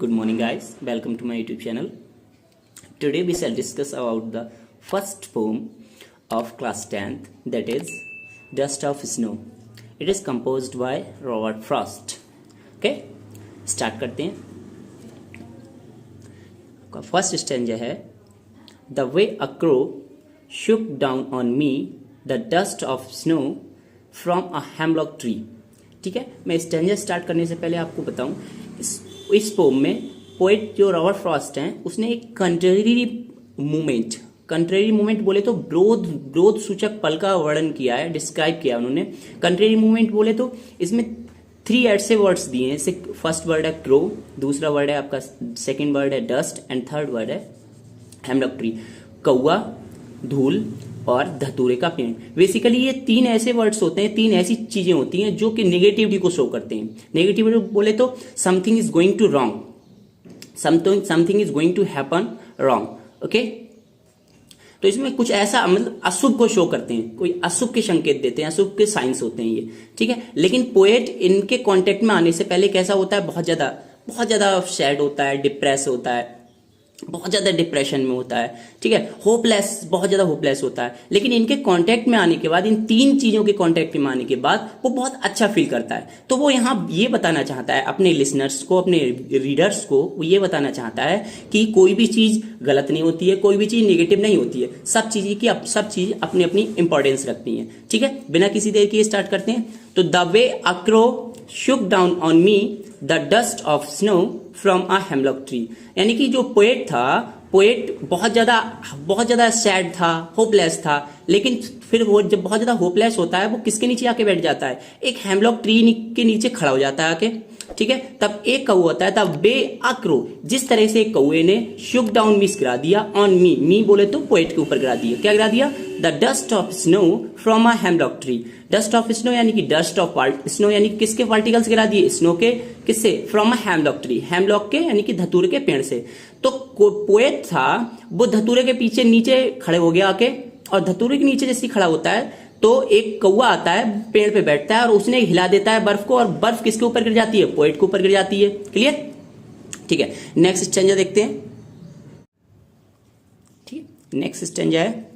Good morning guys, welcome to my YouTube channel. Today we shall discuss about the first poem of class 10th, that is Dust of Snow. It is composed by Robert Frost. Okay, start करते हैं. First stanza है The way a crow shook down on me the dust of snow from a hemlock tree. ठीक है, मैं stanza start करने से पहले आपको बताऊं, इस पोम में पोएट जो रॉबर्ट फ्रॉस्ट हैं उसने एक कंट्रेरी मूवमेंट बोले तो विरोध सूचक पल का वर्णन किया है, डिस्क्राइब किया उन्होंने. कंट्रेरी मूवमेंट बोले तो इसमें 3 ऐसे वर्ड्स दिए हैं. फर्स्ट वर्ड है क्रो, दूसरा वर्ड है आपका, सेकंड वर्ड है डस्ट एंड थर्ड वर्ड है हेमलॉक ट्री. कौआ, धूल और धतूरे का पेड़. बेसिकली ये 3 ऐसे वर्ड्स होते हैं, 3 ऐसी चीजें होती हैं जो कि नेगेटिविटी को शो करते हैं. नेगेटिविटी बोले तो something is going to wrong, something is going to happen wrong. Okay, तो इसमें कुछ ऐसा मतलब अशुभ को शो करते हैं, कोई अशुभ के संकेत देते हैं, अशुभ के साइंस होते हैं ये. ठीक है, लेकिन पोएट इनके कॉन्टेक्ट में आने से पहले कैसा होता है, बहुत ज्यादा सैड होता है, डिप्रेस होता है, बहुत ज्यादा डिप्रेशन में होता है. ठीक है, होपलेस, बहुत ज्यादा होपलेस होता है. लेकिन इनके कांटेक्ट में आने के बाद, इन 3 चीजों के कांटेक्ट में आने के बाद वो बहुत अच्छा फील करता है. तो वो यहाँ ये बताना चाहता है अपने लिसनर्स को, अपने रीडर्स को, वो ये बताना चाहता है कि कोई भी चीज गलत नहीं होती है, कोई भी चीज नेगेटिव नहीं होती है. सब चीज अपनी अपनी इंपॉर्टेंस रखती है. ठीक है, बिना किसी देर के स्टार्ट करते हैं. तो the way a crow Shuk down on me the dust of snow from a hemlock tree. यानी कि जो पोएट बहुत ज्यादा सैड था, होपलेस था. लेकिन फिर वो जब बहुत ज्यादा होपलेस होता है, वो किसके नीचे आके बैठ जाता है, एक हेमलॉक ट्री के नीचे खड़ा हो जाता है आके. ठीक है, तब एक कौआ होता है, तब बे अक्रो, जिस तरह से एक कौए ने शुक डाउन मीस गिरा दिया ऑन मी बोले तो पोएट के ऊपर गिरा दिया. क्या गिरा दिया, the dust of snow from a hemlock tree. Dust of snow यानी कि डस्ट ऑफ स्नो यानी किसके पार्टिकल्स गिरा दिए, स्नो के. किससे, from a hemlock tree, hemlock के यानी कि धतूरे के पेड़ से. तो पोएट था वो धतूरे के पीछे नीचे खड़े हो गया आके, और धतूरे के नीचे जैसे खड़ा होता है तो एक कौवा आता है, पेड़ पे बैठता है और उसने हिला देता है बर्फ को, और बर्फ किसके ऊपर गिर जाती है, पोएट के ऊपर गिर जाती है. क्लियर. ठीक है, नेक्स्ट स्टैंजा देखते हैं. ठीक है, नेक्स्ट स्टैंजा है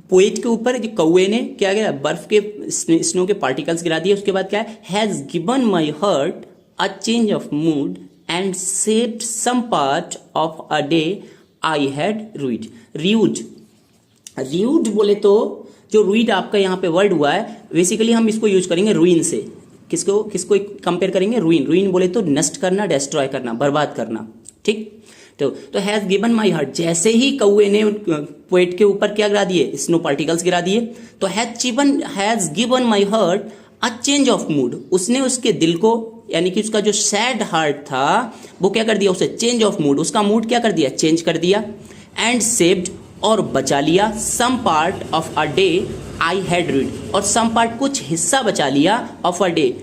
पोएट के ऊपर जो कौवे ने क्या किया, बर्फ के स्नो के पार्टिकल्स गिरा दिए. उसके बाद क्या है, has given my heart a change of mood and saved some part of a day I had rued बोले तो जो रूइड आपका यहाँ पे वर्ड हुआ है, बेसिकली हम इसको यूज करेंगे रुइन से. किसको कंपेयर करेंगे, रुइन बोले तो नष्ट करना, डिस्ट्रॉय करना, बर्बाद करना. ठीक, तो हैज गिवन माई हार्ट, जैसे ही कौए ने पोएट के ऊपर क्या गिरा दिए, स्नो पार्टिकल्स गिरा दिए, तो has given my heart a change of mood, उसने उसके दिल को, यानी कि उसका जो सैड हार्ट था वो क्या कर दिया, उसे चेंज ऑफ मूड, उसका मूड क्या कर दिया, चेंज कर दिया. एंड सेव्ड, और बचा लिया, some part of a day I had rued, और सम पार्ट कुछ हिस्सा बचा लिया, ऑफ अ डे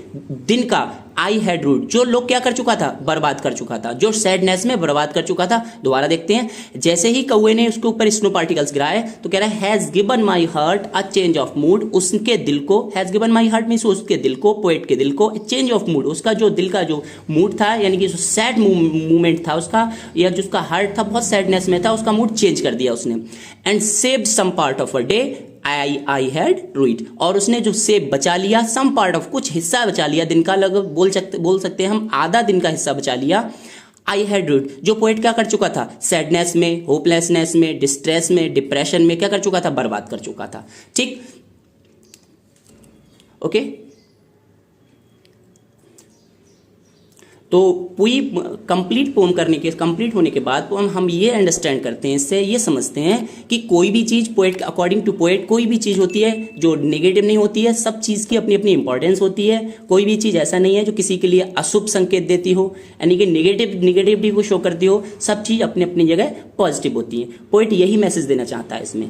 दिन का, आई हैड रूड, जो लोग क्या कर चुका था, बर्बाद कर चुका था, जो सैडनेस में बर्बाद कर चुका था. दोबारा देखते हैं. जैसे ही कौए ने उसके ऊपर स्नो पार्टिकल्स गिराए तो कह रहा है has given my heart a change of mood, उसके दिल को, has given my heart means उसके दिल को, पोएट के दिल को चेंज ऑफ मूड, उसका जो दिल का जो मूड था, यानी कि जो सैड मूवमेंट था उसका, या जो उसका हार्ट था बहुत सैडनेस में था, उसका मूड चेंज कर दिया उसने. And saved some part of a day I had ruined, और उसने जो सेव बचा लिया, सम पार्ट ऑफ, कुछ हिस्सा बचा लिया दिन का, लगभग बोल सकते हैं हम आधा दिन का हिस्सा बचा लिया, आई हैड रूइड, जो पोएट क्या कर चुका था, सैडनेस में, होपलेसनेस में, डिस्ट्रेस में, डिप्रेशन में क्या कर चुका था, बर्बाद कर चुका था. ठीक, ओके. तो पूरी कंप्लीट पोम कंप्लीट होने के बाद हम ये अंडरस्टैंड करते हैं, इससे ये समझते हैं कि कोई भी चीज पोएट, अकॉर्डिंग टू पोएट, कोई भी चीज होती है जो नेगेटिव नहीं होती है. सब चीज की अपनी अपनी इंपॉर्टेंस होती है. कोई भी चीज ऐसा नहीं है जो किसी के लिए अशुभ संकेत देती हो, यानी कि नेगेटिविटी को शो करती हो. सब चीज अपनी अपनी जगह पॉजिटिव होती है. पोएट यही मैसेज देना चाहता है इसमें.